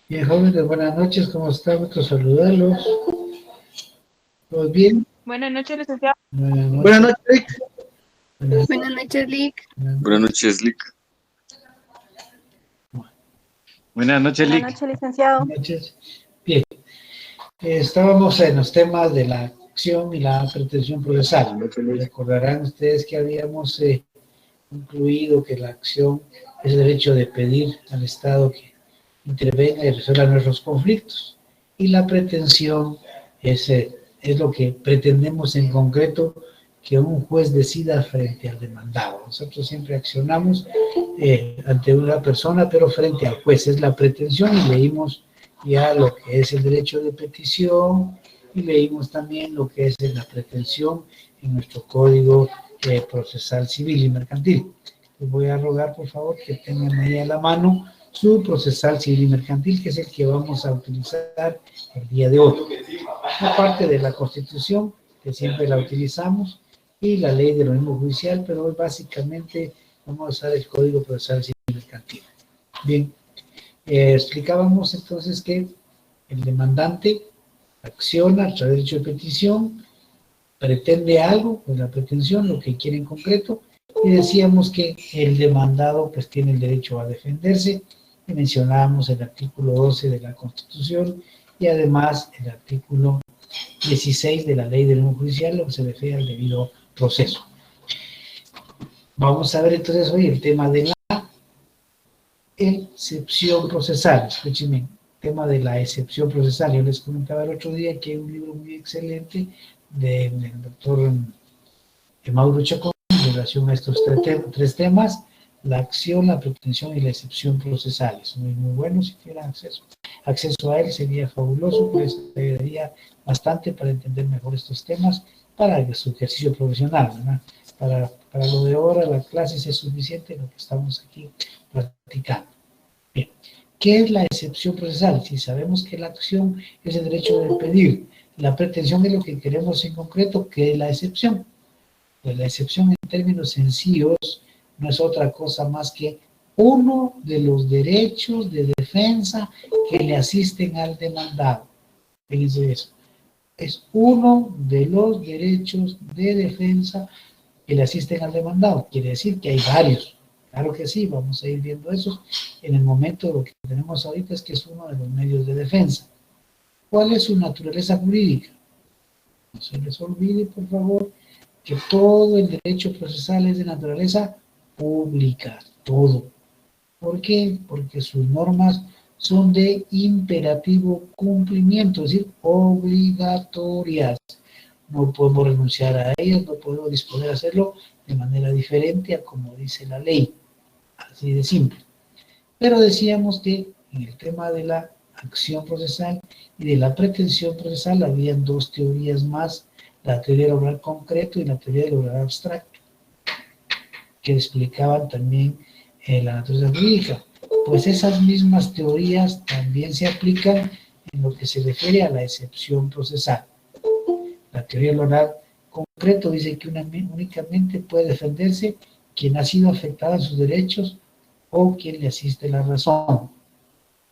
Bien, jóvenes, buenas noches, ¿cómo están? Gusto saludarlos. ¿Todos bien? Buenas noches, licenciado. Buenas noches, Rick. Buenas noches, Lick. Buenas noches, Lick. Buenas noches, Buenas Lick. noches, licenciado. Buenas noches. Bien, estábamos en los temas de la acción y la pretensión procesal. Recordarán ustedes que habíamos concluido que la acción es el derecho de pedir al Estado que intervenga y resuelva nuestros conflictos. Y la pretensión es lo que pretendemos en concreto que un juez decida frente al demandado. Nosotros siempre accionamos ante una persona, pero frente al juez. Es la pretensión y leímos ya lo que es el derecho de petición y leímos también lo que es la pretensión en nuestro Código Procesal Civil y Mercantil. Les voy a rogar, por favor, que tengan ahí a la mano su procesal civil y mercantil, que es el que vamos a utilizar el día de hoy. Aparte de la Constitución, que siempre la utilizamos, y la ley de lo mismo judicial, pero hoy básicamente vamos a usar el Código Procesal Civil y Mercantil. Bien, explicábamos entonces que el demandante acciona a través del derecho de petición, pretende algo, pues la pretensión, lo que quiere en concreto, y decíamos que el demandado pues tiene el derecho a defenderse, y mencionábamos el artículo 12 de la Constitución, y además el artículo 16 de la Ley del Orden Judicial, lo que se refiere al debido proceso. Vamos a ver entonces hoy el tema de la excepción procesal. Escúchenme, tema de la excepción procesal. Yo les comentaba el otro día que hay un libro muy excelente del doctor Mauro Chacón en relación a estos tres temas: la acción, la pretensión y la excepción procesal. Es muy bueno. Si tienen acceso a él sería fabuloso, pues ayudaría bastante para entender mejor estos temas para su ejercicio profesional, ¿verdad? Para lo de ahora, la clase es suficiente lo que estamos aquí practicando. Bien, ¿qué es la excepción procesal? Si sabemos que la acción es el derecho de pedir, la pretensión es lo que queremos en concreto, ¿qué es la excepción? Pues la excepción en términos sencillos no es otra cosa más que uno de los derechos de defensa que le asisten al demandado. Fíjense eso. Es uno de los derechos de defensa que le asisten al demandado. Quiere decir que hay varios. Claro que sí, vamos a ir viendo eso. En el momento lo que tenemos ahorita es que es uno de los medios de defensa. ¿Cuál es su naturaleza jurídica? No se les olvide, por favor, que todo el derecho procesal es de naturaleza pública, todo. ¿Por qué? Porque sus normas son de imperativo cumplimiento, es decir, obligatorias. No podemos renunciar a ellas, no podemos disponer a hacerlo de manera diferente a como dice la ley, así de simple. Pero decíamos que en el tema de la acción procesal y de la pretensión procesal habían dos teorías más: la teoría del oral concreto y la teoría del oral abstracto, que explicaban también la naturaleza jurídica. Pues esas mismas teorías también se aplican en lo que se refiere a la excepción procesal. La teoría del oral concreto dice que únicamente puede defenderse quien ha sido afectado en sus derechos o quien le asiste la razón.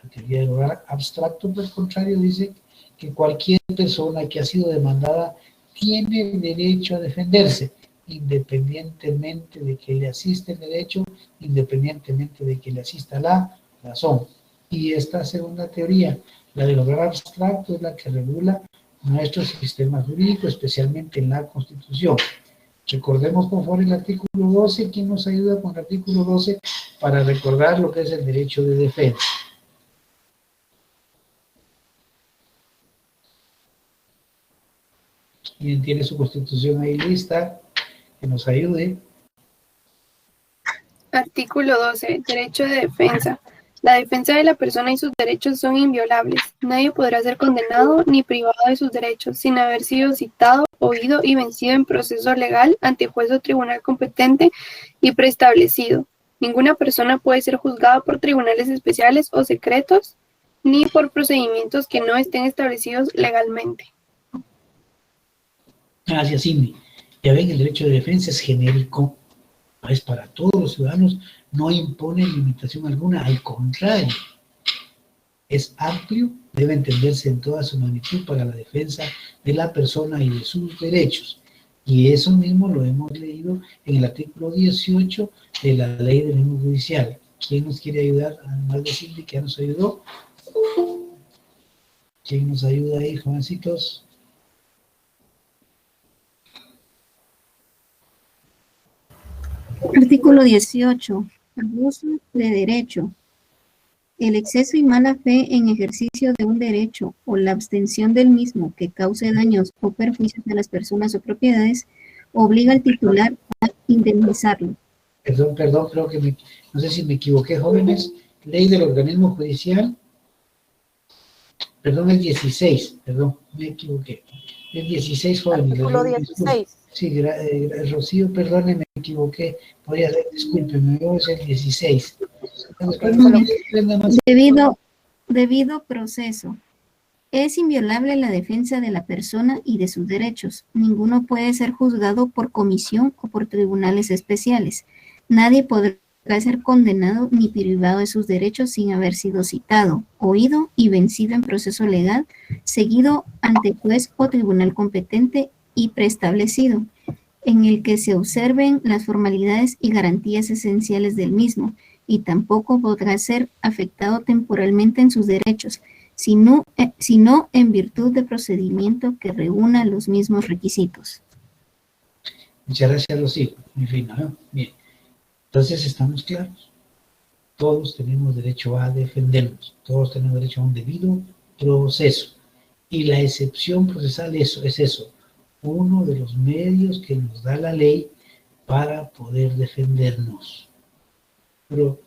La teoría del oral abstracto, por el contrario, dice que cualquier persona que ha sido demandada tiene el derecho a defenderse, independientemente de que le asista el derecho, independientemente de que le asista la razón. Y esta segunda teoría, la del oral abstracto, es la que regula nuestro sistema jurídico, especialmente en la Constitución. Recordemos por favor el artículo 12. ¿Quién nos ayuda con el artículo 12 para recordar lo que es el derecho de defensa? ¿Quién tiene su Constitución ahí lista? Que nos ayude. Artículo 12. Derecho de defensa. La defensa de la persona y sus derechos son inviolables. Nadie podrá ser condenado ni privado de sus derechos sin haber sido citado, oído y vencido en proceso legal ante juez o tribunal competente y preestablecido. Ninguna persona puede ser juzgada por tribunales especiales o secretos ni por procedimientos que no estén establecidos legalmente. Gracias, Cindy. Ya ven, el derecho de defensa es genérico, es para todos los ciudadanos, no impone limitación alguna, al contrario, es amplio, debe entenderse en toda su magnitud para la defensa de la persona y de sus derechos. Y eso mismo lo hemos leído en el artículo 18 de la Ley del Orden Judicial. ¿Quién nos quiere ayudar? Además de Cindy, que ya nos ayudó. ¿Quién nos ayuda ahí, jovencitos? Artículo 18. Abuso de derecho. El exceso y mala fe en ejercicio de un derecho o la abstención del mismo que cause daños o perjuicios a las personas o propiedades obliga al titular a indemnizarlo. Perdón, creo que no sé si me equivoqué, jóvenes. Ley del organismo judicial. Perdón, el 16. Perdón, me equivoqué. El 16, jóvenes. Artículo 16. Sí, Rocío, perdone, me equivoqué. Podría ser, discúlpeme, es el 16. Debido proceso. Es inviolable la defensa de la persona y de sus derechos. Ninguno puede ser juzgado por comisión o por tribunales especiales. Nadie podrá ser condenado ni privado de sus derechos sin haber sido citado, oído y vencido en proceso legal, seguido ante juez o tribunal competente y preestablecido, en el que se observen las formalidades y garantías esenciales del mismo, y tampoco podrá ser afectado temporalmente en sus derechos, sino en virtud de procedimiento que reúna los mismos requisitos. Muchas gracias, Rocío. Muy fino, ¿no? Bien. Entonces, ¿estamos claros? Todos tenemos derecho a defendernos. Todos tenemos derecho a un debido proceso. Y la excepción procesal es eso. Uno de los medios que nos da la ley para poder defendernos. Pero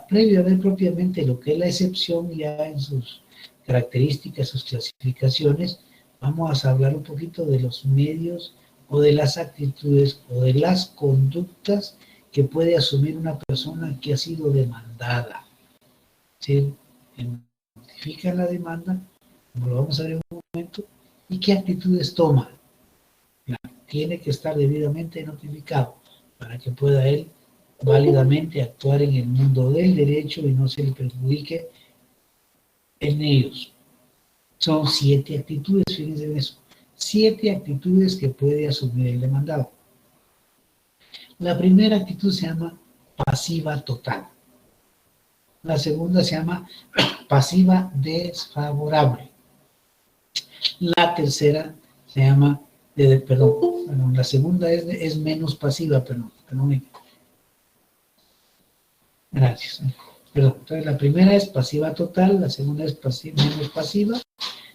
previo a ver propiamente lo que es la excepción, ya en sus características, sus clasificaciones, vamos a hablar un poquito de los medios o de las actitudes o de las conductas que puede asumir una persona que ha sido demandada. ¿Sí? Notifica la demanda, como lo vamos a ver en un momento, y qué actitudes toma. Tiene que estar debidamente notificado para que pueda él válidamente actuar en el mundo del derecho y no se le perjudique en ellos. Son 7 actitudes, fíjense en eso. 7 actitudes que puede asumir el demandado. La primera actitud se llama pasiva total. La segunda se llama pasiva desfavorable. La tercera se llama, la segunda es menos pasiva, perdón. Gracias. Perdón, entonces la primera es pasiva total, la segunda es menos pasiva,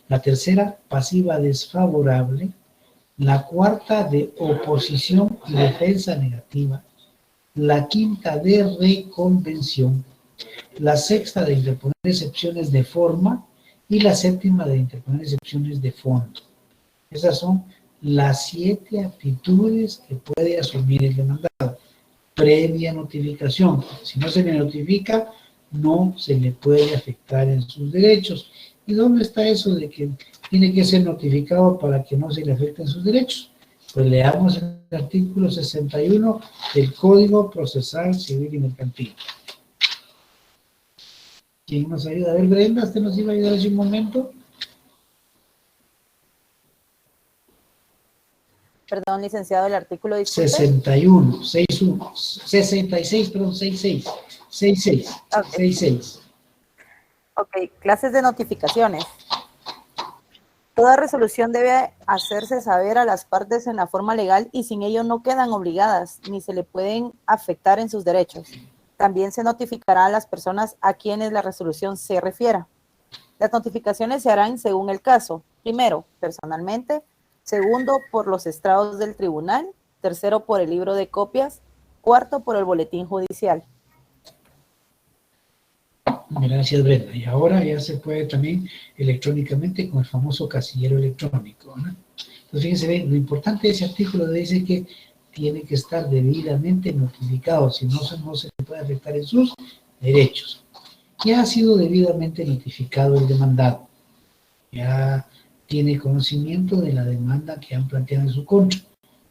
la tercera pasiva desfavorable, la cuarta de oposición y defensa negativa, la quinta de reconvención, la sexta de interponer excepciones de forma y la séptima de interponer excepciones de fondo. Esas son las 7 actitudes que puede asumir el demandado. Previa notificación. Si no se le notifica, no se le puede afectar en sus derechos. ¿Y dónde está eso de que tiene que ser notificado para que no se le afecten sus derechos? Pues leamos el artículo 61 del Código Procesal Civil y Mercantil. ¿Quién nos ayuda? A ver, Brenda, ¿usted nos iba a ayudar hace un momento? Perdón, licenciado, el artículo 61, 61, 66, perdón, 66, 66, okay. 66. Ok, clases de notificaciones. Toda resolución debe hacerse saber a las partes en la forma legal y sin ello no quedan obligadas ni se le pueden afectar en sus derechos. También se notificará a las personas a quienes la resolución se refiera. Las notificaciones se harán según el caso. Primero, personalmente. Segundo, por los estrados del tribunal. Tercero, por el libro de copias. Cuarto, por el boletín judicial. Gracias, Brenda. Y ahora ya se puede también electrónicamente con el famoso casillero electrónico, ¿no? Entonces, fíjense bien, lo importante de ese artículo dice que tiene que estar debidamente notificado, si no, no se le puede afectar en sus derechos. Ya ha sido debidamente notificado el demandado. Ya tiene conocimiento de la demanda que han planteado en su contra.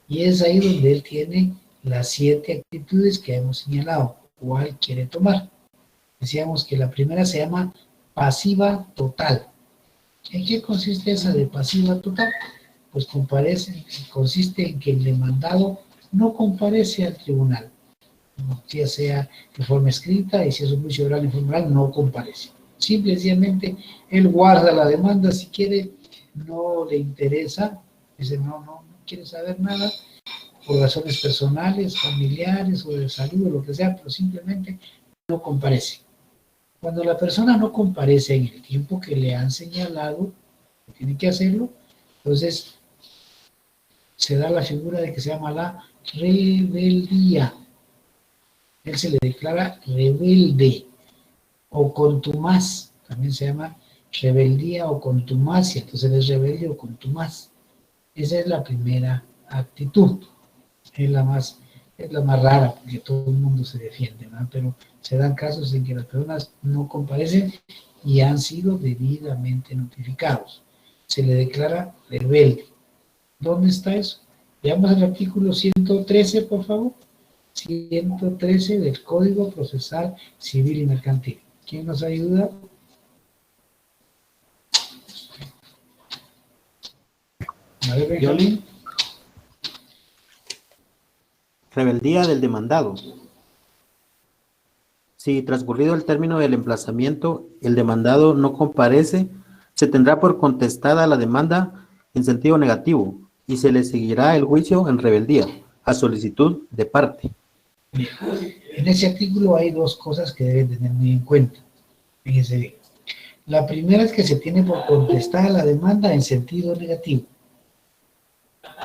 Y es ahí donde él tiene las 7 actitudes que hemos señalado. ¿Cuál quiere tomar? Decíamos que la primera se llama pasiva total. ¿En qué consiste esa de pasiva total? Pues consiste en que el demandado no comparece al tribunal, ya sea de forma escrita, y si es un juicio oral en forma oral, no comparece. Simple y sencillamente, él guarda la demanda, si quiere, no le interesa, dice no quiere saber nada, por razones personales, familiares o de salud o lo que sea, pero simplemente no comparece. Cuando la persona no comparece en el tiempo que le han señalado, que tiene que hacerlo, entonces se da la figura de que se llama la rebeldía. Él se le declara rebelde o contumaz, también se llama rebeldía o contumacia, entonces es rebelde o contumaz. Esa es la primera actitud, es la más rara, porque todo el mundo se defiende, ¿no? Pero se dan casos en que las personas no comparecen y han sido debidamente notificados. Se le declara rebelde. ¿Dónde está eso? Veamos el artículo 113, por favor. 113 del Código Procesal Civil y Mercantil. ¿Quién nos ayuda? A ver, Benjamín. Rebeldía del demandado. Si transcurrido el término del emplazamiento, el demandado no comparece, se tendrá por contestada la demanda en sentido negativo y se le seguirá el juicio en rebeldía, a solicitud de parte. En ese artículo hay dos cosas que deben tener muy en cuenta. Fíjense bien. La primera es que se tiene por contestada la demanda en sentido negativo.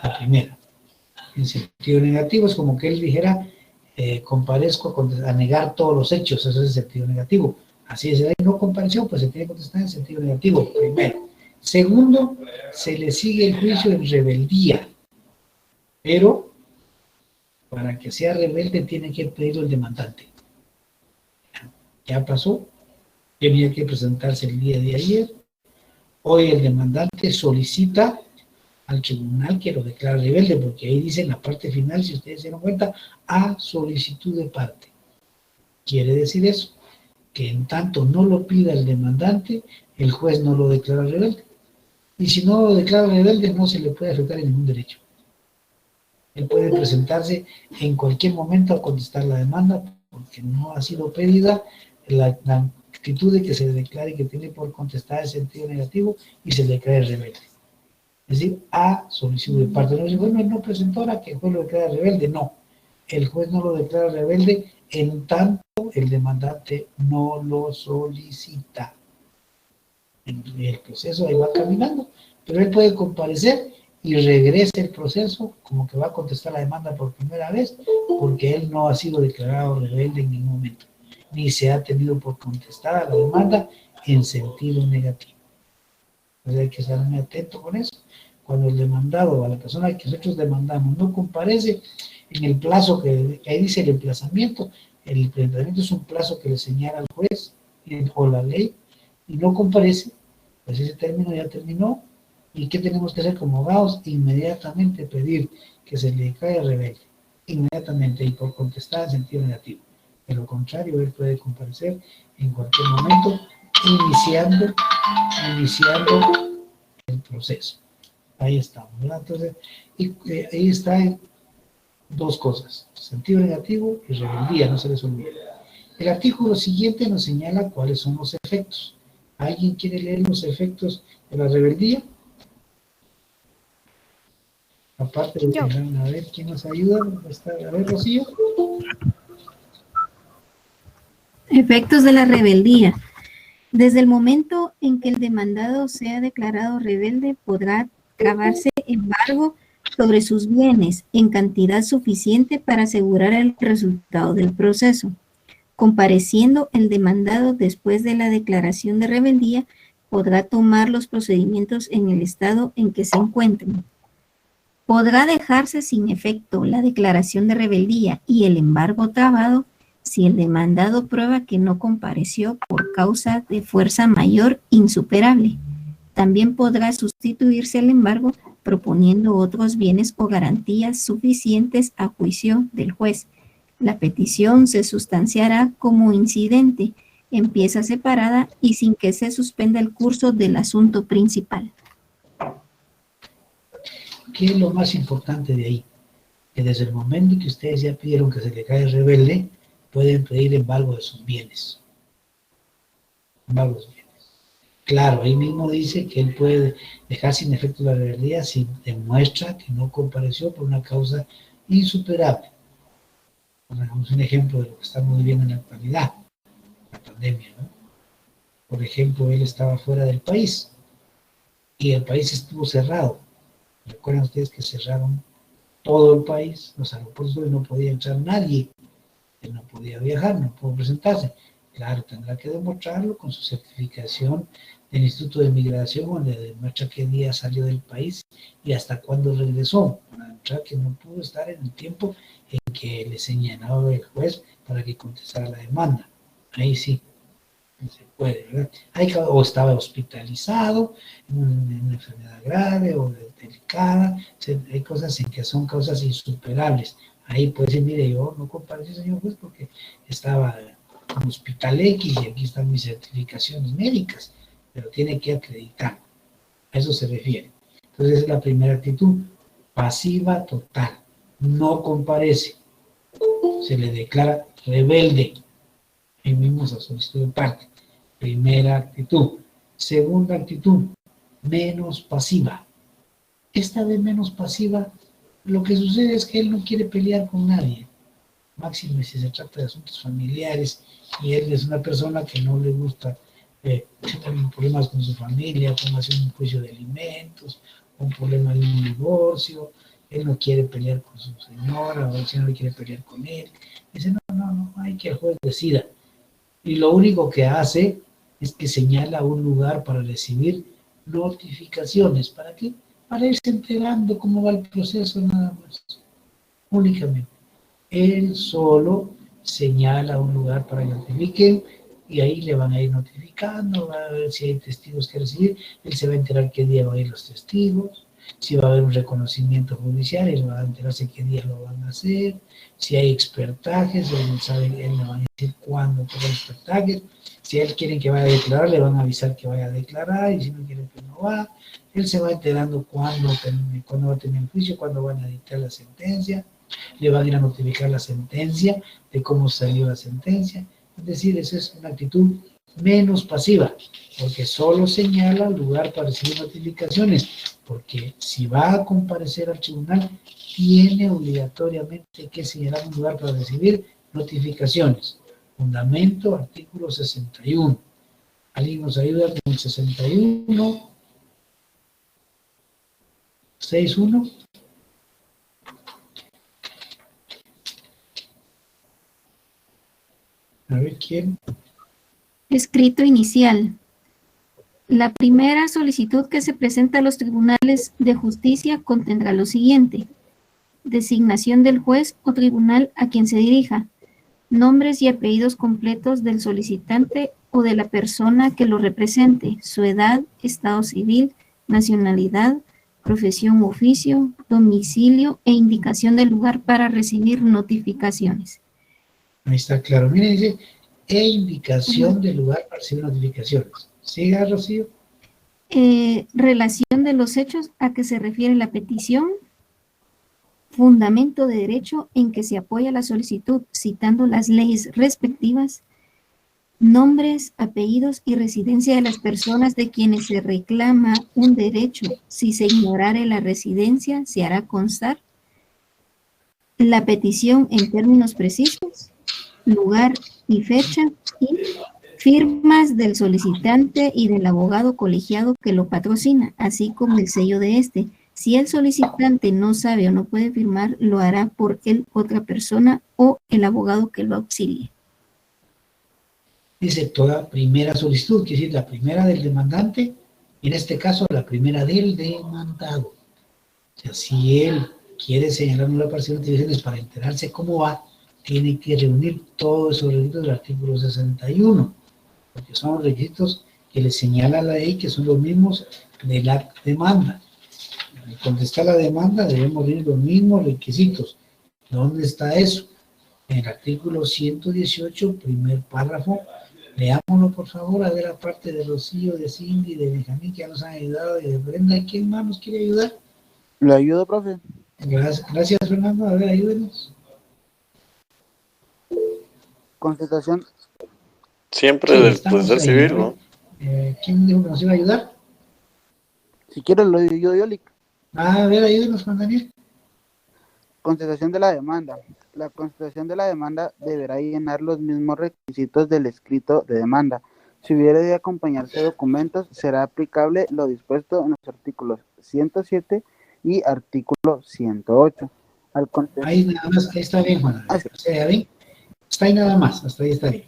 La primera. En sentido negativo es como que él dijera, comparezco a negar todos los hechos, eso es el sentido negativo. Así es, ahí no compareció, pues se tiene que contestar en sentido negativo, primero. Segundo, se le sigue el juicio en rebeldía, pero para que sea rebelde tiene que pedirlo el demandante. Ya pasó, tenía que presentarse el día de ayer, hoy el demandante solicita al tribunal que lo declara rebelde, porque ahí dice en la parte final, si ustedes se dan cuenta, a solicitud de parte. Quiere decir eso, que en tanto no lo pida el demandante, el juez no lo declara rebelde. Y si no lo declara rebelde, no se le puede afectar en ningún derecho. Él puede presentarse en cualquier momento a contestar la demanda, porque no ha sido pedida la actitud de que se le declare que tiene por contestar el sentido negativo y se le declare rebelde. Es decir, a solicitud de parte. No dice, bueno, él no presentó ahora que el juez lo declara rebelde. No, el juez no lo declara rebelde en tanto el demandante no lo solicita. El proceso ahí va caminando, pero él puede comparecer y regresa el proceso como que va a contestar la demanda por primera vez, porque él no ha sido declarado rebelde en ningún momento, ni se ha tenido por contestada la demanda en sentido negativo. Entonces hay que estar muy atento con eso. Cuando el demandado o a la persona que nosotros demandamos no comparece en el plazo que ahí dice el emplazamiento es un plazo que le señala al juez o la ley, y no comparece, pues ese término ya terminó. ¿Y qué tenemos que hacer como abogados? Inmediatamente pedir que se le declare rebelde, inmediatamente, y por contestar en sentido negativo. De lo contrario, él puede comparecer en cualquier momento, iniciando el proceso. Ahí estamos, ¿verdad? Entonces, ahí están dos cosas, sentido negativo y rebeldía, no se les olvide. El artículo siguiente nos señala cuáles son los efectos. ¿Alguien quiere leer los efectos de la rebeldía? Aparte de que, a ver, ¿quién nos ayuda? A ver, Rocío. Efectos de la rebeldía. Desde el momento en que el demandado sea declarado rebelde, podrá gravarse embargo sobre sus bienes en cantidad suficiente para asegurar el resultado del proceso. Compareciendo el demandado después de la declaración de rebeldía, podrá tomar los procedimientos en el estado en que se encuentren. Podrá dejarse sin efecto la declaración de rebeldía y el embargo trabado si el demandado prueba que no compareció por causa de fuerza mayor insuperable. También podrá sustituirse el embargo proponiendo otros bienes o garantías suficientes a juicio del juez. La petición se sustanciará como incidente en pieza separada y sin que se suspenda el curso del asunto principal. ¿Qué es lo más importante de ahí? Que desde el momento que ustedes ya pidieron que se declare rebelde, pueden pedir embargo de sus bienes. Embargo de sus bienes. Claro, ahí mismo dice que él puede dejar sin efecto la rebeldía si demuestra que no compareció por una causa insuperable. Pongamos un ejemplo de lo que estamos viviendo en la actualidad, la pandemia, ¿no? Por ejemplo, él estaba fuera del país y el país estuvo cerrado. Recuerdan ustedes que cerraron todo el país, los aeropuertos, y no podía entrar nadie. Él no podía viajar, no pudo presentarse. Claro, tendrá que demostrarlo con su certificación del Instituto de Migración, donde demuestra qué día salió del país y hasta cuándo regresó, para demostrar que no pudo estar en el tiempo en que le señalaba el juez para que contestara la demanda. Ahí sí, se puede, ¿verdad? O estaba hospitalizado en una enfermedad grave o delicada. Hay cosas en que son causas insuperables. Ahí puede decir, mire, yo no comparecí, señor juez, porque estaba en hospital X y aquí están mis certificaciones médicas, pero tiene que acreditar. A eso se refiere. Entonces, esa es la primera actitud, pasiva total. No comparece. Se le declara rebelde. Ahí mismo se solicitud de parte. Primera actitud. Segunda actitud, menos pasiva. Esta de menos pasiva, lo que sucede es que él no quiere pelear con nadie. Máximo si se trata de asuntos familiares y él es una persona que no le gusta tener problemas con su familia, como hacer un juicio de alimentos, un problema de un divorcio. Él no quiere pelear con su señora, o el señor no quiere pelear con él. Dice, no, hay que el juez decida. Y lo único que hace es que señala un lugar para recibir notificaciones. ¿Para qué? Para irse enterando cómo va el proceso, nada más. Únicamente. Él solo señala un lugar para que notifiquen y ahí le van a ir notificando, va a ver si hay testigos que recibir, él se va a enterar qué día van a ir los testigos, si va a haber un reconocimiento judicial, él va a enterarse qué día lo van a hacer, si hay expertajes, él le va a decir cuándo toca el expertaje, si él quiere que vaya a declarar, le van a avisar que vaya a declarar, y si no quiere, pues no va. Él se va enterando cuándo va a tener el juicio, cuándo van a dictar la sentencia, le van a ir a notificar la sentencia, de cómo salió la sentencia. Es decir, esa es una actitud menos pasiva, porque solo señala el lugar para recibir notificaciones, porque si va a comparecer al tribunal, tiene obligatoriamente que señalar un lugar para recibir notificaciones. Fundamento, artículo 61. ¿Alguien nos ayuda con el 61? 61. A ver, ¿quién? Escrito inicial. La primera solicitud que se presenta a los tribunales de justicia contendrá lo siguiente: designación del juez o tribunal a quien se dirija, nombres y apellidos completos del solicitante o de la persona que lo represente, su edad, estado civil, nacionalidad, profesión u oficio, domicilio e indicación del lugar para recibir notificaciones. Ahí está claro. Miren, dice, indicación del lugar para recibir notificaciones. ¿Siga, Rocío? Relación de los hechos a que se refiere la petición, fundamento de derecho en que se apoya la solicitud, citando las leyes respectivas, nombres, apellidos y residencia de las personas de quienes se reclama un derecho. Si se ignorare la residencia, se hará constar la petición en términos precisos, lugar y fecha, y firmas del solicitante y del abogado colegiado que lo patrocina, así como el sello de este. Si el solicitante no sabe o no puede firmar, lo hará por él otra persona o el abogado que lo auxilie. Dice toda primera solicitud, quiere decir la primera del demandante, y en este caso la primera del demandado. O sea, si él quiere señalar una parcial de notificaciones para enterarse cómo va, tiene que reunir todos esos requisitos del artículo 61, porque son los requisitos que le señala la ley, que son los mismos de la demanda. Al contestar la demanda debemos reunir los mismos requisitos. ¿Dónde está eso? En el artículo 118, primer párrafo, Leámoslo, por favor, a ver, aparte de Rocío, de Cindy, de Benjamín, que ya nos han ayudado, y de Brenda, ¿quién más nos quiere ayudar? ¿Le ayudo, profe? Gracias, Fernando. A ver, ayúdenos. Constatación. Siempre Sí, del estamos procesal ahí, civil, ¿no? ¿no? ¿Quién dijo que nos iba a ayudar? Si quieres, lo ayudo yo, Lick. A ver, ayúdenos, Juan Daniel. Constatación de la demanda. La constatación de la demanda deberá llenar los mismos requisitos del escrito de demanda. Si hubiera de acompañarse documentos, será aplicable lo dispuesto en los artículos 107 y artículo 108. Ahí nada más, ahí está bien, Juan Daniel. O sea, ¿ven? Está ahí nada más, hasta ahí está bien.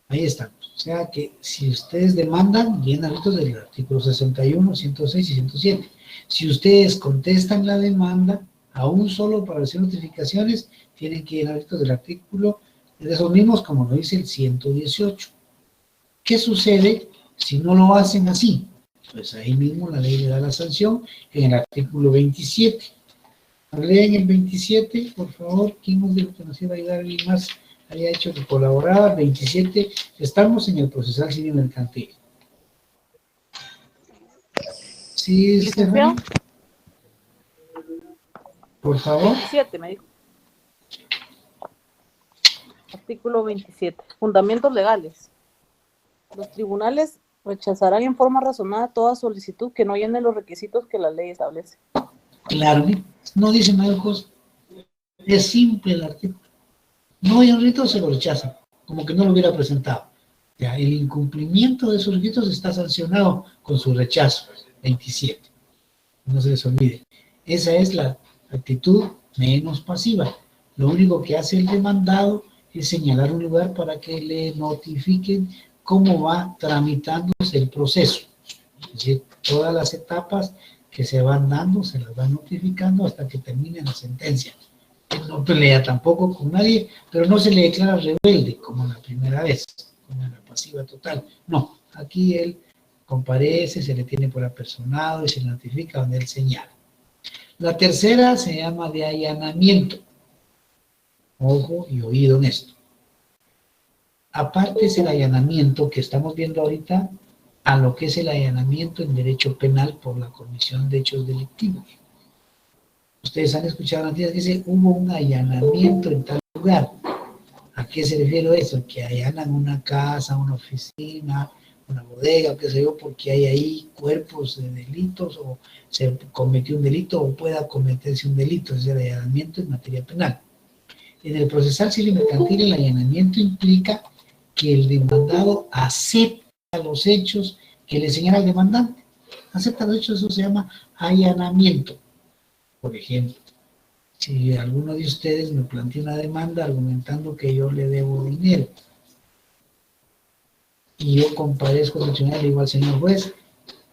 Ahí estamos. O sea que si ustedes demandan, llenan los del artículo 61, 106 y 107. Si ustedes contestan la demanda, aún solo para hacer notificaciones, tienen que llenar los del artículo de esos mismos, como lo dice el 118. ¿Qué sucede si no lo hacen así? Pues ahí mismo la ley le da la sanción en el artículo 27. Lean el 27, por favor. ¿Quién nos dijo que nos iba a ayudar? ¿Alguien más había hecho que colaboraba? 27. Estamos en el procesal civil mercantil. Sí, Estefan. Por favor. 27, me dijo. Artículo 27. Fundamentos legales. Los tribunales rechazarán en forma razonada toda solicitud que no llene los requisitos que la ley establece. Claro, no dice mayor cosa. Es simple el artículo. No hay un rito, se lo rechazan, como que no lo hubiera presentado. Ya, el incumplimiento de esos requisitos está sancionado con su rechazo. 27. No se les olvide. Esa es la actitud menos pasiva. Lo único que hace el demandado es señalar un lugar para que le notifiquen cómo va tramitándose el proceso. Es decir, todas las etapas que se van dando, se las van notificando hasta que termine la sentencia. Él no pelea tampoco con nadie, pero no se le declara rebelde como la primera vez, como en la pasiva total. No, aquí él comparece, se le tiene por apersonado y se le notifica donde él señala. La tercera se llama de allanamiento. Ojo y oído en esto. Aparte es el allanamiento que estamos viendo ahorita a lo que es el allanamiento en derecho penal por la comisión de hechos delictivos. Ustedes han escuchado noticias que dice, hubo un allanamiento en tal lugar. ¿A qué se refiere eso? Que allanan una casa, una oficina, una bodega, qué sé yo, porque hay ahí cuerpos de delitos o se cometió un delito o pueda cometerse un delito, es el allanamiento en materia penal. En el procesal civil mercantil el allanamiento implica que el demandado acepta los hechos que le señala el demandante. Acepta los hechos, eso se llama allanamiento. Por ejemplo, si alguno de ustedes me plantea una demanda argumentando que yo le debo dinero y yo comparezco al tribunal y digo al señor juez,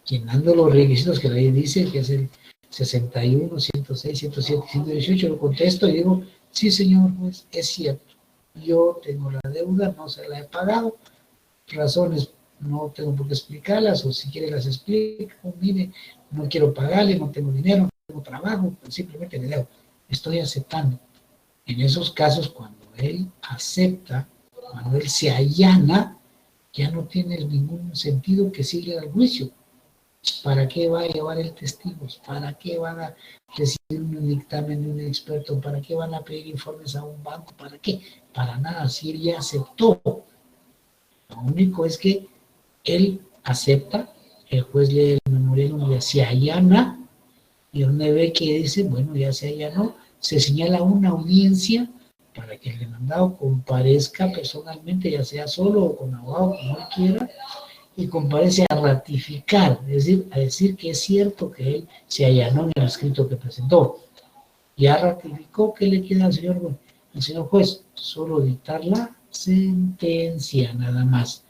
llenando los requisitos que la ley dice, que es el 61, 106, 107, 118, lo contesto y digo, sí señor juez, es cierto, yo tengo la deuda, no se la he pagado, razones no tengo por qué explicarlas, o si quiere las explico, mire, no quiero pagarle, no tengo dinero, no tengo trabajo, simplemente le debo. Estoy aceptando. En esos casos, cuando él acepta, cuando él se allana, ya no tiene ningún sentido que siga el juicio. ¿Para qué va a llevar el testigos? ¿Para qué van a recibir un dictamen de un experto? ¿Para qué van a pedir informes a un banco? ¿Para qué? Para nada, si él ya aceptó. Lo único es que él acepta, el juez lee el memorial donde se allana, y donde ve que dice, bueno, ya se allanó, se señala una audiencia para que el demandado comparezca personalmente, ya sea solo o con abogado, como él quiera, y comparece a ratificar, es decir, a decir que es cierto que él se allanó en el escrito que presentó. Ya ratificó, ¿qué le queda al señor juez? Al señor juez, solo dictar la sentencia, nada más.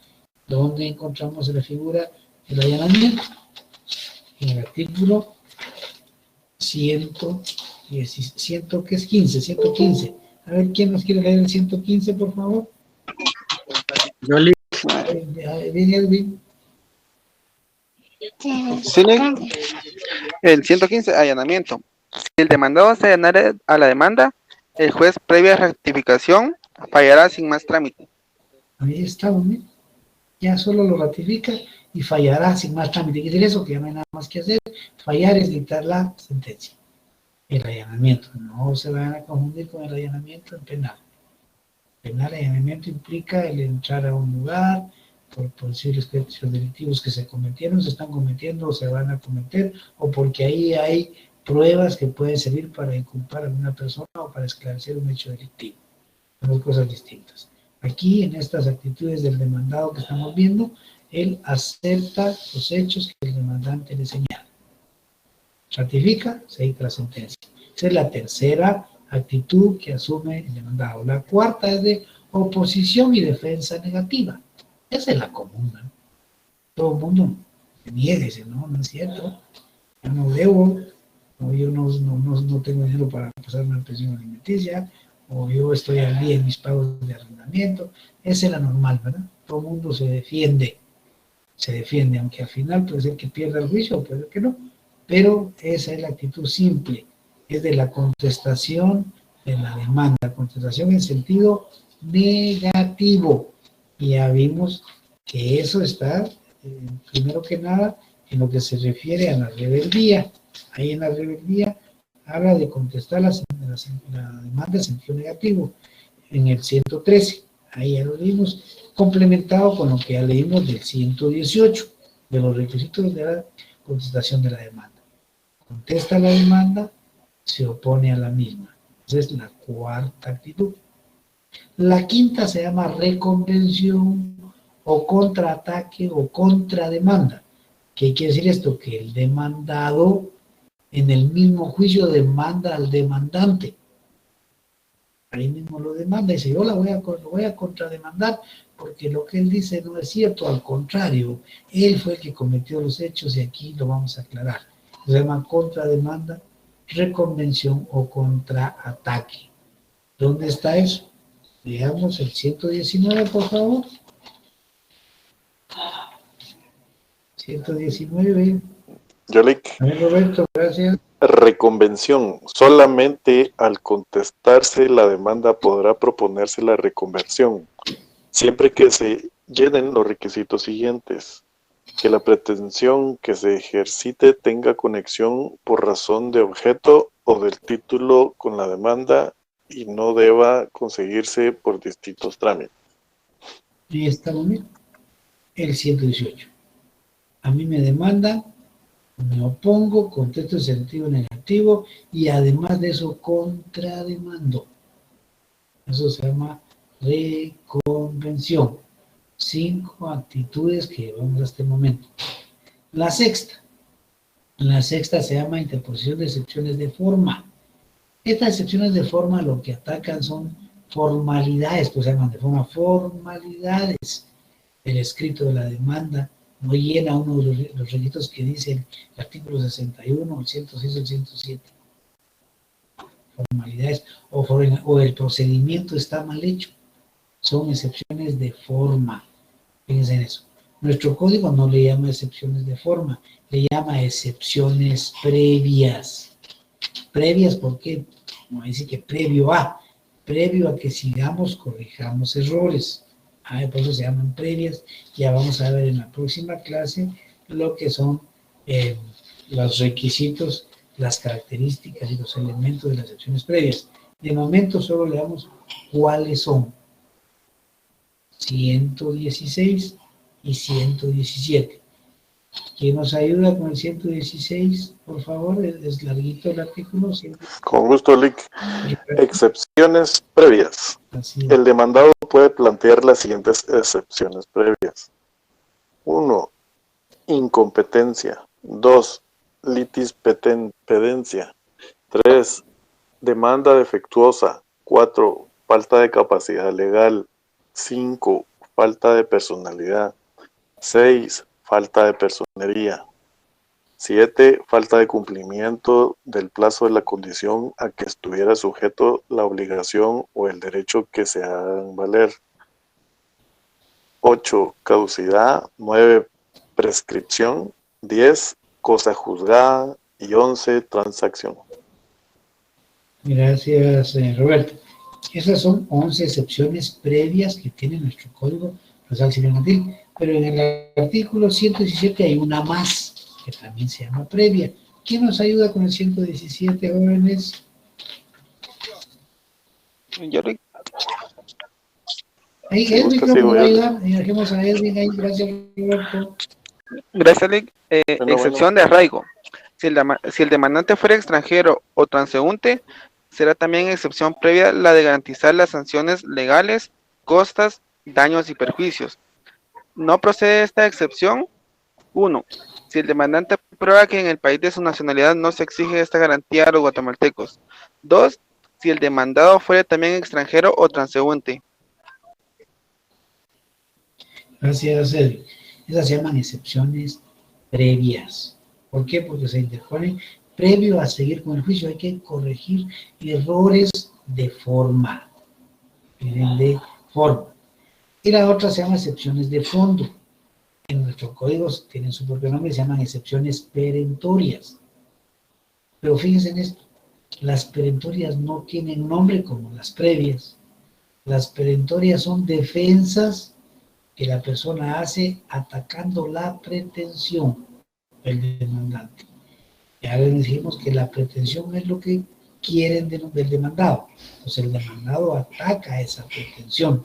¿Dónde encontramos la figura del allanamiento? En el artículo 115. A ver, ¿quién nos quiere leer el 115, por favor? Yo le... Bien, Edwin. Sí, el 115, allanamiento. Si el demandado se allanare a la demanda, el juez, previa rectificación, fallará sin más trámite. Ahí está, ¿no? ya solo lo ratifica y fallará sin más trámite. ¿Qué quiere decir eso? Que ya no hay nada más que hacer. Fallar es dictar la sentencia. El allanamiento, no se van a confundir con el allanamiento en penal. Penal allanamiento implica el entrar a un lugar por posibles hechos delictivos que se cometieron, se están cometiendo o se van a cometer, o porque ahí hay pruebas que pueden servir para inculpar a una persona o para esclarecer un hecho delictivo. Son dos cosas distintas. Aquí, en estas actitudes del demandado que estamos viendo, él acepta los hechos que el demandante le señala. Ratifica, se dicta la sentencia. Esa es la tercera actitud que asume el demandado. La cuarta es de oposición y defensa negativa. Esa es la común, ¿no? Todo el mundo se niega y dice, no, no es cierto, yo no debo, o yo no tengo dinero para pasar una pensión alimenticia, o yo estoy al día en mis pagos de arrendamiento. Esa es la normal, ¿verdad? Todo el mundo se defiende, aunque al final puede ser que pierda el juicio, o puede ser que no, pero esa es la actitud simple, es de la contestación de la demanda, contestación en sentido negativo. Y ya vimos que eso está, primero que nada, en lo que se refiere a la rebeldía. Ahí en la rebeldía habla de contestar la demanda en sentido negativo. En el 113, ahí ya lo vimos, complementado con lo que ya leímos del 118, de los requisitos de la contestación de la demanda. Contesta la demanda, se opone a la misma. Esa es la cuarta actitud. La quinta se llama reconvención o contraataque o contrademanda. ¿Qué quiere decir esto? Que el demandado en el mismo juicio demanda al demandante. Ahí mismo lo demanda y dice, yo lo voy a contrademandar porque lo que él dice no es cierto, al contrario, él fue el que cometió los hechos y aquí lo vamos a aclarar. Se llama contrademanda, reconvención o contraataque. ¿Dónde está eso? Veamos el 119, por favor. 119. Yolik. A ver, Roberto, gracias. Reconvención. Solamente al contestarse la demanda podrá proponerse la reconversión, siempre que se llenen los requisitos siguientes. Que la pretensión que se ejercite tenga conexión por razón de objeto o del título con la demanda y no deba conseguirse por distintos trámites. Y está bien. El 118. A mí me demandan, me opongo, contesto en sentido negativo y además de eso contrademando. Eso se llama reconvención. 5 actitudes que llevamos hasta el momento. La sexta se llama interposición de excepciones de forma. Estas excepciones de forma lo que atacan son formalidades, pues se llaman de forma formalidades. El escrito de la demanda no llena uno de los requisitos que dice el artículo 61, el 106 o el 107. Formalidades o el procedimiento está mal hecho. Son excepciones de forma. Fíjense en eso. Nuestro código no le llama excepciones de forma, le llama excepciones previas. Previas, ¿por qué? Como dice que previo a que sigamos, corrijamos errores. Por eso se llaman previas. Ya vamos a ver en la próxima clase lo que son los requisitos, las características y los elementos de las excepciones previas. De momento solo leamos cuáles son. 116 y 117. ¿Quién nos ayuda con el 116? Por favor, es larguito el artículo. Con gusto, Lick. Excepciones previas. Así es. El demandado puede plantear las siguientes excepciones previas. 1. Incompetencia. 2. Litis pedencia. 3. Demanda defectuosa. 4. Falta de capacidad legal. 5. Falta de personalidad. 6. Falta de personería. 7. Falta de cumplimiento del plazo de la condición a que estuviera sujeto la obligación o el derecho que se hagan valer. 8. Caducidad. 9. Prescripción. 10. Cosa juzgada. Y 11. Transacción. Gracias, Roberto. Esas son 11 excepciones previas que tiene nuestro Código Procesal Civil Mercantil. Pero en el artículo 117 hay una más, que también se llama previa. ¿Quién nos ayuda con el 117, jóvenes? Yo le- Ahí, Si Edwin gusta, creo que sigo nos va a yo. ayudar. Dejemos a Edwin ahí, gracias, Roberto. Gracias, Lick. Bueno, Excepción de arraigo. Si el demandante fuera extranjero o transeúnte, será también excepción previa la de garantizar las sanciones legales, costas, daños y perjuicios. No procede esta excepción. 1. Si el demandante prueba que en el país de su nacionalidad no se exige esta garantía a los guatemaltecos. 2. Si el demandado fuera también extranjero o transeúnte. Gracias, Edwin. Esas se llaman excepciones previas. ¿Por qué? Porque se interpone previo a seguir con el juicio. Hay que corregir errores de forma. Miren, de forma. Y la otra se llama excepciones de fondo. En nuestros códigos tienen su propio nombre, se llaman excepciones perentorias. Pero fíjense en esto, las perentorias no tienen nombre como las previas. Las perentorias son defensas que la persona hace atacando la pretensión del demandante. Y ahora decimos que la pretensión es lo que quieren del demandado. Entonces el demandado ataca esa pretensión.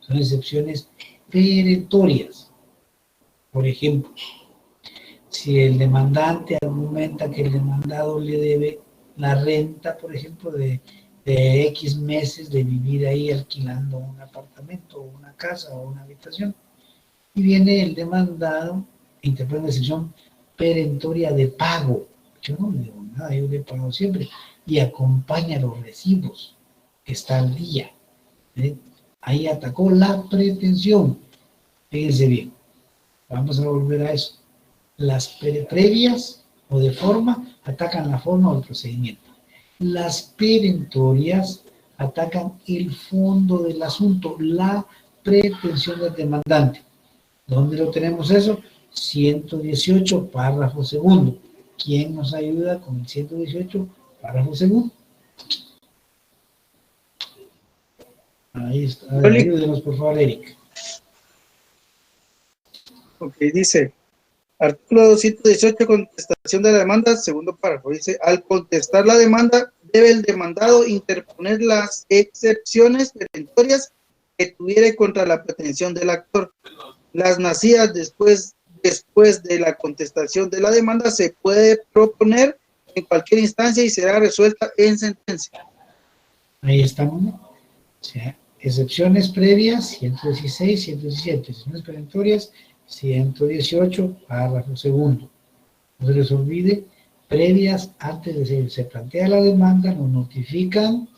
Son excepciones perentorias. Por ejemplo, si el demandante argumenta que el demandado le debe la renta, por ejemplo, de X meses de vivir ahí alquilando un apartamento, o una casa o una habitación, y viene el demandado, interpreta una excepción perentoria de pago. Yo no le debo nada, yo le he pagado siempre, y acompaña los recibos, que está al día. Ahí atacó la pretensión. Fíjense bien, vamos a volver a eso. Las previas o de forma atacan la forma o el procedimiento. Las perentorias atacan el fondo del asunto, la pretensión del demandante. ¿Dónde lo tenemos eso? 118, párrafo segundo. ¿Quién nos ayuda con el 118, párrafo segundo? Ahí está. Ayúdenos, por favor, Eric. Ok, dice, artículo 218, contestación de la demanda, segundo párrafo, dice, al contestar la demanda, debe el demandado interponer las excepciones perentorias que tuviere contra la pretensión del actor. Las nacidas después de la contestación de la demanda se puede proponer en cualquier instancia y será resuelta en sentencia. Ahí estamos. O sea, excepciones previas, 116, 117, excepciones perentorias, 118, párrafo segundo. No se les olvide, previas, antes de que se plantea la demanda, nos notifican,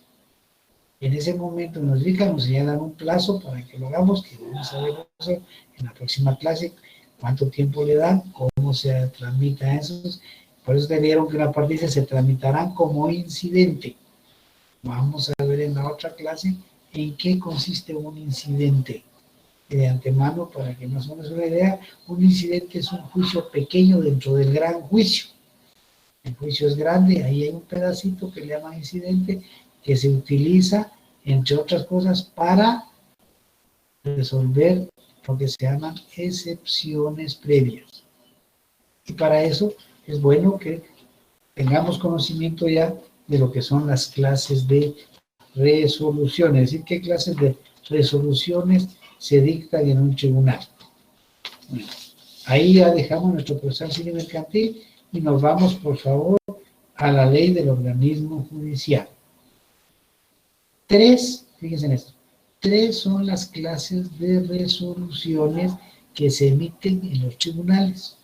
en ese momento nos notifican, nos señalan un plazo para que lo hagamos, que vamos a ver eso en la próxima clase, cuánto tiempo le dan, cómo se tramita esos. Por eso te dieron que una parte dice, se tramitarán como incidente. Vamos a ver en la otra clase en qué consiste un incidente. De antemano, para que nos hagas una idea, un incidente es un juicio pequeño dentro del gran juicio. El juicio es grande, ahí hay un pedacito que le llaman incidente, que se utiliza, entre otras cosas, para resolver lo que se llaman excepciones previas. Y para eso es bueno que tengamos conocimiento ya de lo que son las clases de resolución, es decir, qué clases de resoluciones se dictan en un tribunal. Bueno, ahí ya dejamos nuestro procesal civil mercantil y nos vamos, por favor, a la ley del organismo judicial. 3, fíjense en esto, 3 son las clases de resoluciones que se emiten en los tribunales: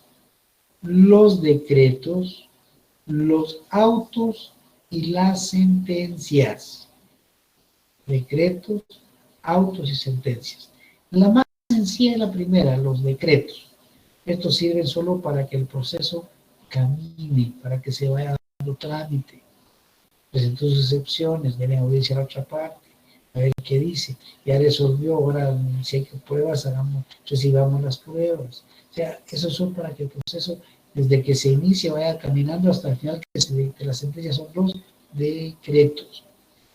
los decretos, los autos y las sentencias. Decretos, autos y sentencias. La más sencilla es la primera, los decretos. Estos sirven solo para que el proceso camine, para que se vaya dando trámite. Presentó sus excepciones, viene a audiencia a la otra parte, a ver qué dice. Ya resolvió, ahora si hay pruebas, recibamos las pruebas. O sea, esos son para que el proceso, desde que se inicia, vaya caminando hasta el final que se dicte la sentencia. Son los decretos.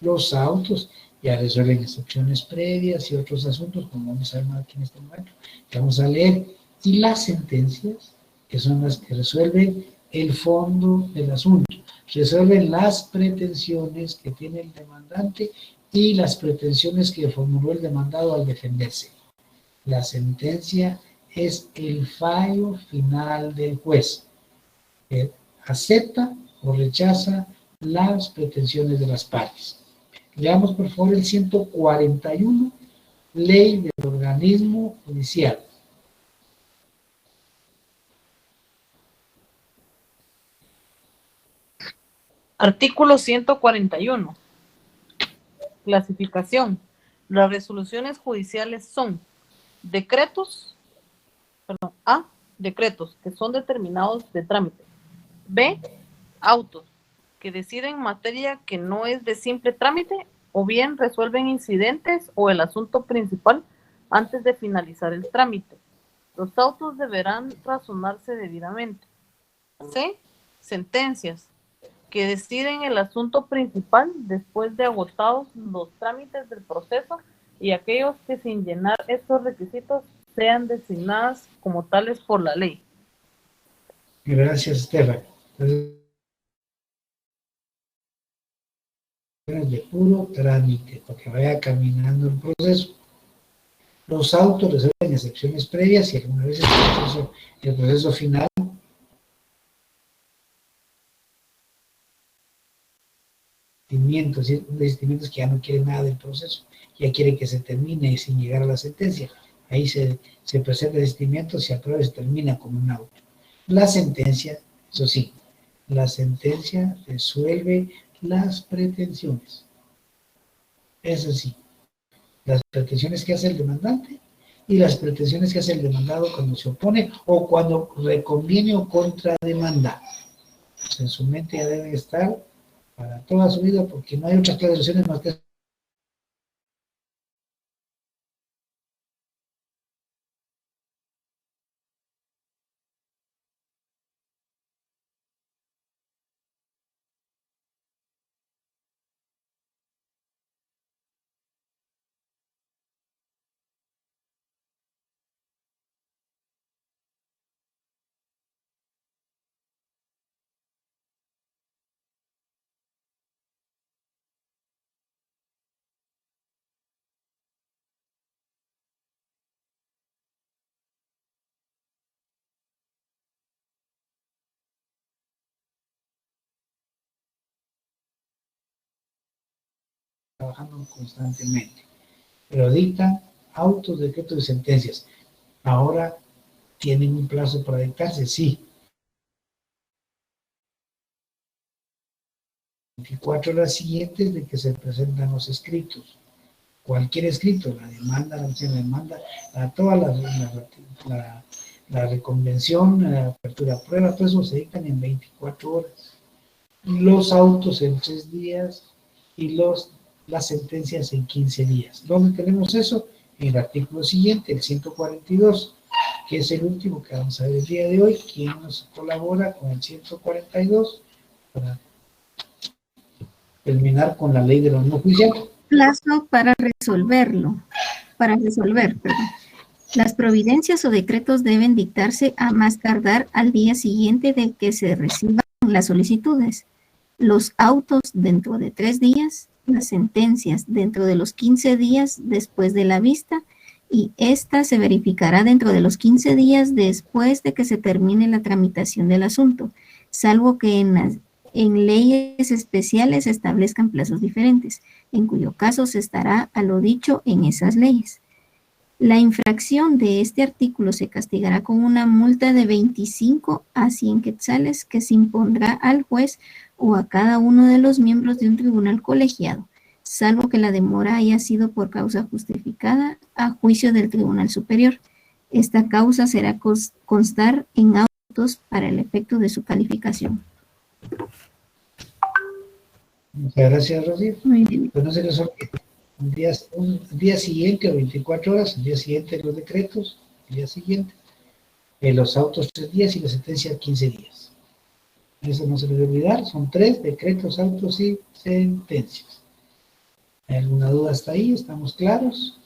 Los autos ya resuelven excepciones previas y otros asuntos, como vamos a ver aquí en este momento, que vamos a leer, y las sentencias, que son las que resuelven el fondo del asunto, resuelven las pretensiones que tiene el demandante y las pretensiones que formuló el demandado al defenderse. La sentencia es el fallo final del juez, que acepta o rechaza las pretensiones de las partes. Leamos por favor el 141, Ley del Organismo Judicial. Artículo 141. Clasificación. Las resoluciones judiciales son A, decretos que son determinados de trámite. B, autos que deciden materia que no es de simple trámite o bien resuelven incidentes o el asunto principal antes de finalizar el trámite. Los autos deberán razonarse debidamente. C, sentencias que deciden el asunto principal después de agotados los trámites del proceso y aquellos que sin llenar estos requisitos sean designadas como tales por la ley. Gracias, Estela. Entonces, de puro trámite, para que vaya caminando el proceso. Los autos resuelven excepciones previas y algunas veces el proceso final desistimientos que ya no quieren nada del proceso, ya quieren que se termine sin llegar a la sentencia. Ahí se presenta el desistimiento, se aprueba y se termina con un auto. La sentencia, eso sí, la sentencia resuelve las pretensiones. Eso sí, las pretensiones que hace el demandante y las pretensiones que hace el demandado cuando se opone o cuando reconviene o contrademanda. Pues en su mente ya deben estar para toda su vida, porque no hay otras clasificaciones más que trabajando constantemente, pero dictan autos, decretos y sentencias. Ahora tienen un plazo para dictarse, sí. 24 horas siguientes de que se presentan los escritos. Cualquier escrito, la demanda, toda la reconvención, la apertura a prueba, todo eso se dictan en 24 horas. Los autos en 3 días y las sentencias en 15 días. ¿Dónde tenemos eso? En el artículo siguiente, el 142, que es el último que vamos a ver el día de hoy. ¿Quién nos colabora con el 142 para terminar con la ley de lo no judicial? Plazo para resolver, perdón. Las providencias o decretos deben dictarse a más tardar al día siguiente de que se reciban las solicitudes. Los autos dentro de 3 días, las sentencias dentro de los 15 días después de la vista, y esta se verificará dentro de los 15 días después de que se termine la tramitación del asunto, salvo que en leyes especiales se establezcan plazos diferentes, en cuyo caso se estará a lo dicho en esas leyes. La infracción de este artículo se castigará con una multa de 25 a 100 quetzales que se impondrá al juez o a cada uno de los miembros de un tribunal colegiado, salvo que la demora haya sido por causa justificada a juicio del Tribunal Superior. Esta causa será constar en autos para el efecto de su calificación. Muchas gracias, Rocío. Muy bien. Pues no se les olvide, un día siguiente o 24 horas, el día siguiente los decretos, el día siguiente, los autos 3 días y la sentencia 15 días. Eso no se les debe olvidar, son 3 decretos, autos y sentencias. ¿Hay alguna duda hasta ahí? ¿Estamos claros?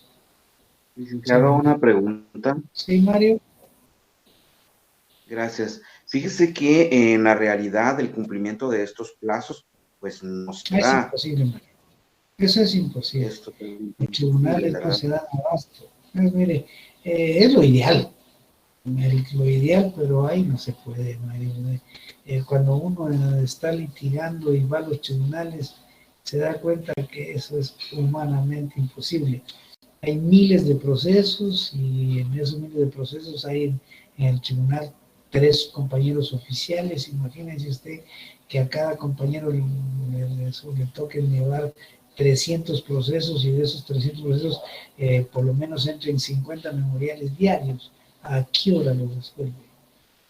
Licenciado, una pregunta. Sí, Mario. Gracias. Fíjese que en la realidad el cumplimiento de estos plazos, pues no se Es da. imposible, Mario. Eso es imposible. Esto Los tribunales no ¿verdad? se dan abasto. Mire, es lo ideal. Lo ideal, pero ahí no se puede, Mario. Cuando uno está litigando y va a los tribunales, se da cuenta que eso es humanamente imposible. Hay miles de procesos y en esos miles de procesos hay en el tribunal 3 compañeros oficiales. Imagínense usted que a cada compañero le toque llevar 300 procesos y de esos 300 procesos por lo menos entren 50 memoriales diarios. ¿A qué hora lo resuelve?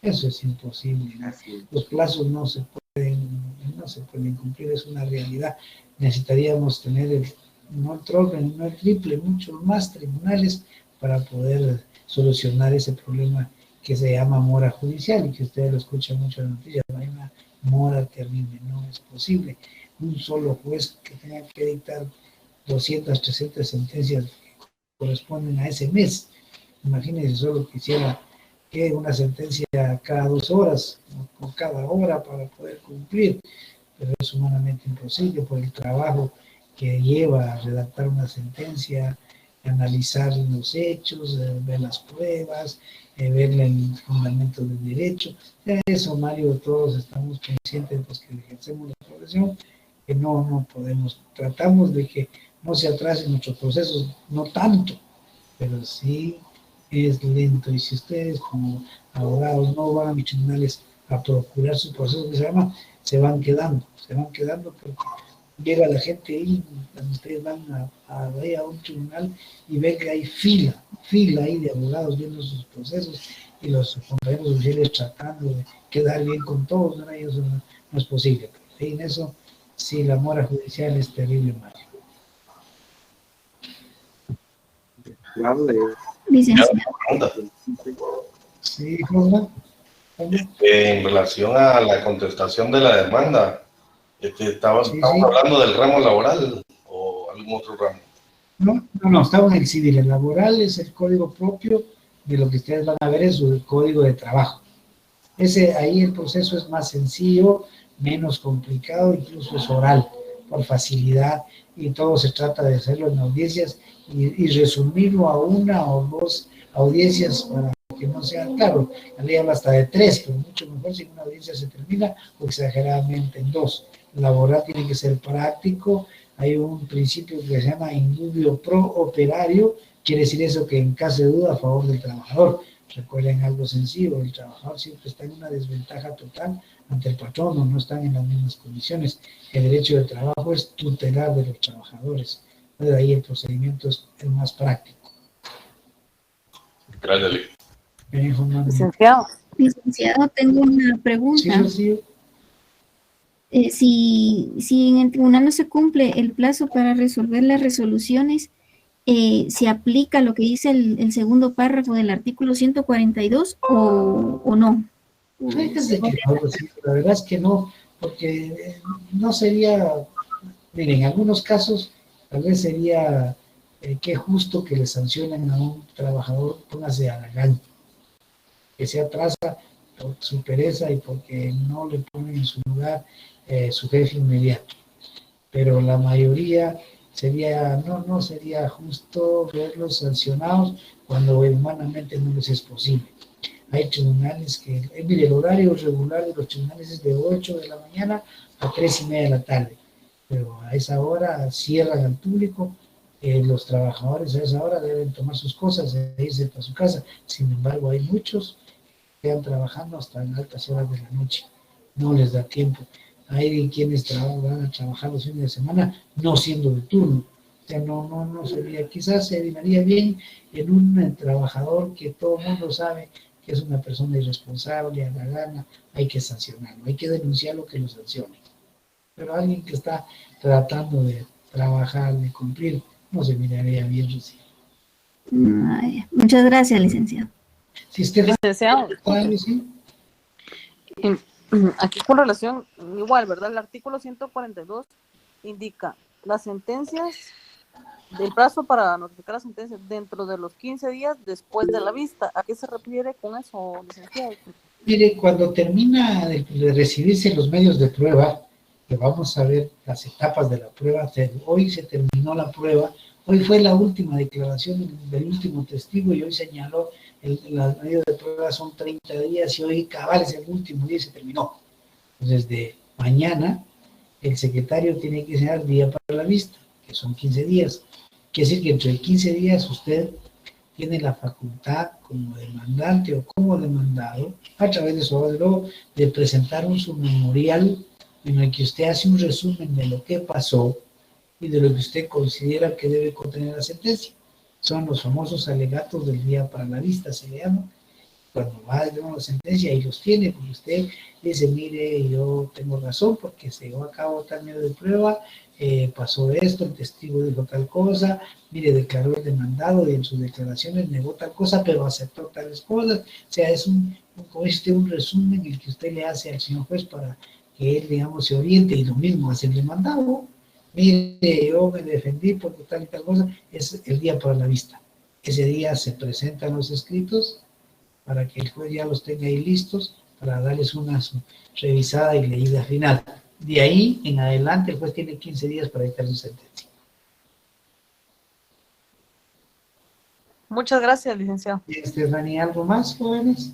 Eso es imposible, ¿no? Los plazos no se pueden cumplir, es una realidad. Necesitaríamos tener no el triple, muchos más tribunales para poder solucionar ese problema que se llama mora judicial y que ustedes lo escuchan mucho en las noticias. No hay una mora terrible, no es posible. Un solo juez que tenga que dictar 200, 300 sentencias que corresponden a ese mes. Imagínense solo que hiciera que una sentencia cada 2 horas o cada hora para poder cumplir, pero es humanamente imposible por el trabajo que lleva a redactar una sentencia, analizar los hechos, ver las pruebas, ver el fundamento del derecho. De eso, Mario, todos estamos conscientes de los que ejercemos la profesión, que no podemos, tratamos de que no se atrasen nuestros procesos, no tanto, pero sí es lento. Y si ustedes como abogados no van a los tribunales a procurar su proceso que se llama, se van quedando porque llega la gente ahí, cuando ustedes van a un tribunal y ven que hay fila ahí de abogados viendo sus procesos y los compañeros oficiales tratando de quedar bien con todos, ¿no? Y eso no es posible. Y en eso, sí, la mora judicial es terrible, Mario. Sí, Jorge. En relación a la contestación de la demanda, estamos hablando del ramo laboral o algún otro ramo. No, estamos en el civil. El laboral es el código propio de lo que ustedes van a ver es el código de trabajo. Ahí el proceso es más sencillo, menos complicado, incluso es oral, por facilidad, y todo se trata de hacerlo en audiencias y resumirlo a 1 o 2 audiencias para que no sean, claro, la ley habla hasta de 3, pero mucho mejor si una audiencia se termina o exageradamente en 2. El laboral tiene que ser práctico, hay un principio que se llama indubio pro operario, quiere decir eso que en caso de duda a favor del trabajador. Recuerden algo sencillo, el trabajador siempre está en una desventaja total ante el patrón, o no están en las mismas condiciones. El derecho de trabajo es tutelar de los trabajadores. De ahí el procedimiento es el más práctico. Gracias, Licenciado, tengo una pregunta. Sí. Si en el tribunal no se cumple el plazo para resolver las resoluciones, ¿se aplica lo que dice el segundo párrafo del artículo 142 o no? Fíjense que no, la verdad es que no, porque no sería, miren, en algunos casos tal vez sería que justo que le sancionen a un trabajador, póngase a la gana, que se atrasa por su pereza y porque no le ponen en su lugar su jefe inmediato. Pero la mayoría sería, no sería justo verlos sancionados cuando humanamente no les es posible. Hay tribunales que, mire, el horario regular de los tribunales es de 8 de la mañana a 3:30 de la tarde, pero a esa hora cierran al público, los trabajadores a esa hora deben tomar sus cosas e irse para su casa. Sin embargo, hay muchos que quedan trabajando hasta en altas horas de la noche, no les da tiempo. Hay quienes van a trabajar los fines de semana no siendo de turno. O sea, no sería, quizás se animaría bien en un trabajador que todo el mundo sabe que es una persona irresponsable, a la gana, hay que sancionarlo, hay que denunciarlo, que lo sancione. Pero alguien que está tratando de trabajar, de cumplir, no se miraría bien recién. Muchas gracias, licenciado. Si usted licenciado, ¿sí? Aquí con relación, igual, ¿verdad? El artículo 142 indica las sentencias del plazo para notificar la sentencia dentro de los 15 días después de la vista. ¿A qué se refiere con eso, licenciado? Mire, cuando termina de recibirse los medios de prueba, que vamos a ver las etapas de la prueba, hoy se terminó la prueba, hoy fue la última declaración del último testigo y hoy señaló, los medios de prueba son 30 días y hoy cabal es el último día y se terminó. Entonces, de mañana, el secretario tiene que señalar día para la vista, que son 15 días. Quiere decir que entre 15 días usted tiene la facultad como demandante o como demandado, a través de su abogado, de presentar un submemorial en el que usted hace un resumen de lo que pasó y de lo que usted considera que debe contener la sentencia. Son los famosos alegatos del día para la vista, se le llama. Cuando va a dar una sentencia y los tiene, porque usted dice, mire, yo tengo razón porque se llevó a cabo tal medio de prueba, pasó esto, el testigo dijo tal cosa, mire, declaró el demandado y en sus declaraciones negó tal cosa, pero aceptó tales cosas. O sea, es un resumen en el que usted le hace al señor juez para que él, digamos, se oriente, y lo mismo hace el demandado. Mire, yo me defendí porque tal y tal cosa, es el día para la vista. Ese día se presentan los escritos para que el juez ya los tenga ahí listos para darles una revisada y leída final. De ahí en adelante el juez tiene 15 días para dictar su sentencia. Muchas gracias, licenciado. Estefanía, ¿algo más, jóvenes?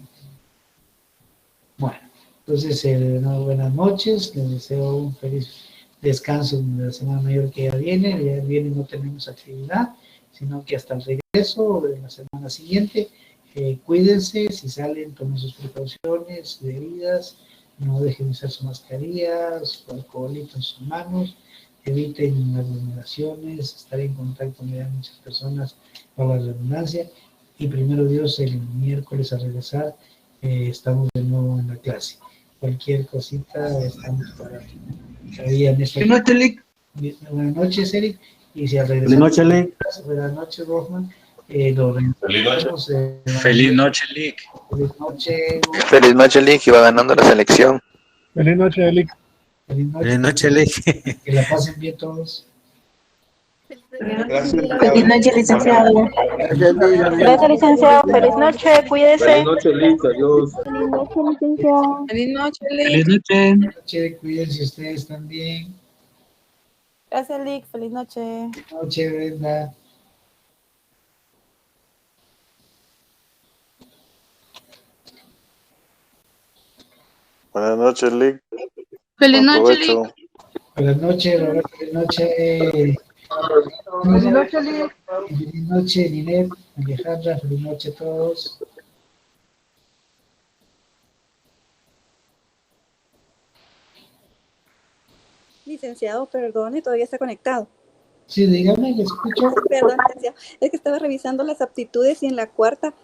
Bueno, entonces, buenas noches, les deseo un feliz descanso de la Semana Mayor que ya viene. El día viernes no tenemos actividad, sino que hasta el regreso de la semana siguiente. Cuídense, si salen tomen sus precauciones debidas, no dejen de usar su mascarilla, su alcoholito en sus manos, eviten aglomeraciones, estar en contacto con muchas personas por la redundancia, y primero Dios, el miércoles al regresar estamos de nuevo en la clase. Cualquier cosita estamos para buenas noches, Lick. Buenas noches, Eric. Y si al regresar, buenas noches, Lick. Buenas noches, Rothman. Feliz noche. Feliz noche, Lick. Feliz noche. Feliz noche, Lick, y va ganando la selección. Feliz noche, Lick. Feliz noche, Lick. Que la pasen bien todos. Gracias. Feliz noche, licenciado. Gracias, licenciado. Feliz noche, cuídese. Feliz noche, Lick. Adiós. Feliz noche, licenciado. Feliz noche, Lick. Feliz noche. Feliz noche, cuídense ustedes también. Gracias, Lick. Feliz noche. Feliz noche, Brenda. Buenas noches, Lick. Feliz noche, Lick. Buenas noches, Roberto. Feliz noche. Feliz noche, Lick. Feliz noche, Linet, Alejandra. Feliz noche a todos. Licenciado, perdone, todavía está conectado. Sí, dígame, le escucho. Perdón, licenciado. Es que estaba revisando las aptitudes y en la cuarta,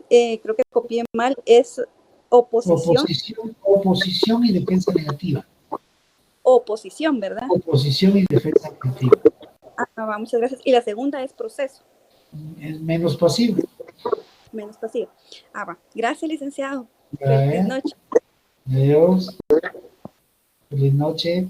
creo que copié mal, es oposición. Oposición y defensa negativa. Oposición, ¿verdad? Oposición y defensa negativa. Va, muchas gracias. Y la segunda es proceso. Es menos pasivo. Menos pasivo. Va. Gracias, licenciado. Feliz noche. Adiós. Feliz noche.